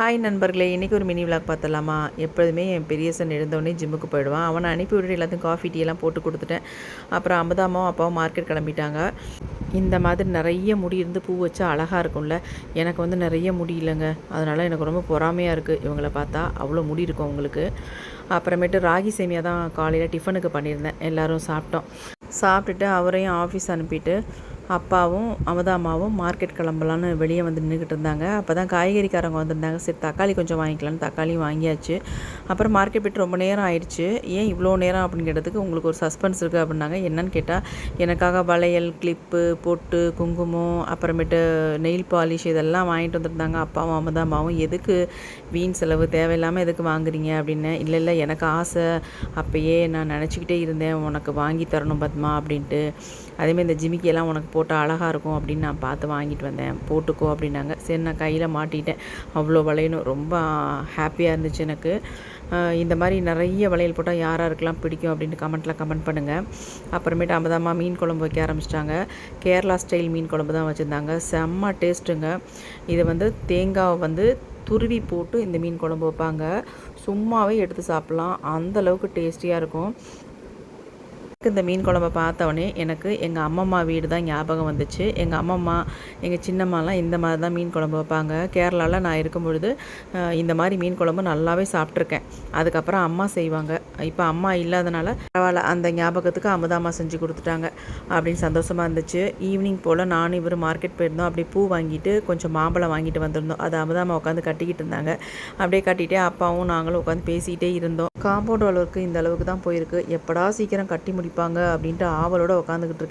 Hi நண்பர்களே, இன்றைக்கி ஒரு மினி விளாக் பார்த்துடலாமா? எப்போதுமே என் பெரிய சன் எழுந்தோடனே ஜிம்முக்கு போயிடுவான். அவனை அனுப்பி விட்டுட்டு எல்லாத்தையும் காஃபி டீ எல்லாம் போட்டு கொடுத்துட்டேன். அப்புறம் அமுதாமாவும் அப்பாவும் மார்க்கெட் கிளம்பிட்டாங்க. இந்த மாதிரி நிறைய முடி இருந்து பூ வச்சா அழகாக இருக்கும்ல. எனக்கு வந்து நிறைய முடி இல்லைங்க, அதனால் எனக்கு ரொம்ப பொறாமையாக இருக்குது இவங்கள பார்த்தா. அவ்வளோ முடி இருக்கும் அவங்களுக்கு. அப்புறமேட்டு ராகி சேமியா தான் காலையில் டிஃபனுக்கு பண்ணியிருந்தேன். எல்லோரும் சாப்பிட்டோம். சாப்பிட்டுட்டு அவரையும் ஆஃபீஸ் அனுப்பிட்டு அப்பாவும் அமுதாமாவும் மார்க்கெட் கிளம்பலான்னு வெளியே வந்து நின்றுக்கிட்டு இருந்தாங்க. அப்போ தான் காய்கறிக்காரங்க வந்திருந்தாங்க. சரி தக்காளி கொஞ்சம் வாங்கிக்கலான்னு தக்காளியும் வாங்கியாச்சு. அப்புறம் மார்க்கெட் போய்ட்டு ரொம்ப நேரம் ஆயிடுச்சு. ஏன் இவ்வளோ நேரம் அப்படின்னு கேட்டதுக்கு உங்களுக்கு ஒரு சஸ்பென்ஸ் இருக்குது அப்படின்னாங்க. என்னன்னு கேட்டால் எனக்காக வளையல், கிளிப்பு, பொட்டு, குங்குமம், அப்புறமேட்டு நெயில் பாலிஷ் இதெல்லாம் வாங்கிட்டு வந்துருந்தாங்க அப்பாவும் அமுதாமாவும். எதுக்கு வீண் செலவு, தேவையில்லாமல் எதுக்கு வாங்குறீங்க அப்படின்னு. இல்லை எனக்கு ஆசை, அப்போயே நான் நினச்சிக்கிட்டே இருந்தேன் உனக்கு வாங்கி தரணும் பத்மா அப்படின்ட்டு. அதேமாதிரி இந்த ஜிமிக்கியெல்லாம் உனக்கு போட்டால் அழகாக இருக்கும் அப்படின்னு நான் பார்த்து வாங்கிட்டு வந்தேன், போட்டுக்கோ அப்படின்னாங்க. சரி நான் கையில் மாட்டிட்டேன். அவ்வளோ வளையணும், ரொம்ப ஹாப்பியாக இருந்துச்சு எனக்கு. இந்த மாதிரி நிறைய வளையல் போட்டால் யாராருக்கெல்லாம் பிடிக்கும் அப்படின்ட்டு கமெண்ட் பண்ணுங்கள். அப்புறமேட்டு அமுதாமா மீன் குழம்பு வைக்க ஆரம்பிச்சிட்டாங்க. கேரளா ஸ்டைல் மீன் குழம்பு தான் வச்சுருந்தாங்க. செம்ம டேஸ்ட்டுங்க. இதை வந்து தேங்காவை வந்து துருவி போட்டு இந்த மீன் குழம்பு வைப்பாங்க. சும்மாவே எடுத்து சாப்பிட்லாம், அந்தளவுக்கு டேஸ்டியாக இருக்கும். இந்த மீன் குழம்பை பார்த்தவொடனே எனக்கு எங்கள் அம்மம்மா வீடு தான் ஞாபகம் வந்துச்சு. எங்கள் அம்மம்மா, எங்கள் சின்னம்மாலாம் இந்த மாதிரி தான் மீன் குழம்பு வைப்பாங்க. கேரளாவில் நான் இருக்கும் பொழுது இந்த மாதிரி மீன் குழம்பு நல்லாவே சாப்பிட்ருக்கேன். அதுக்கப்புறம் அம்மா செய்வாங்க. இப்போ அம்மா இல்லாதனால பரவாயில்ல, அந்த ஞாபகத்துக்கு அமுதாம்மா செஞ்சு கொடுத்துட்டாங்க அப்படின்னு சந்தோஷமாக இருந்துச்சு. ஈவினிங் போல் நானும் இவர் மார்க்கெட் போயிருந்தோம். அப்படியே பூ வாங்கிட்டு கொஞ்சம் மாம்பழம் வாங்கிட்டு வந்திருந்தோம். அது அமுதாம்மா உட்காந்து கட்டிக்கிட்டு இருந்தாங்க. அப்படியே கட்டிகிட்டே அப்பாவும் நாங்களும் உட்காந்து பேசிகிட்டே இருந்தோம். காம்பவுண்ட் அளவுக்கு இந்த அளவுக்கு தான் போயிருக்கு. எப்படா சீக்கிரம் கட்டி முடிப்பாங்க அப்படின்ட்டு ஆவலோடு உட்காந்துக்கிட்டு இருக்கேன்.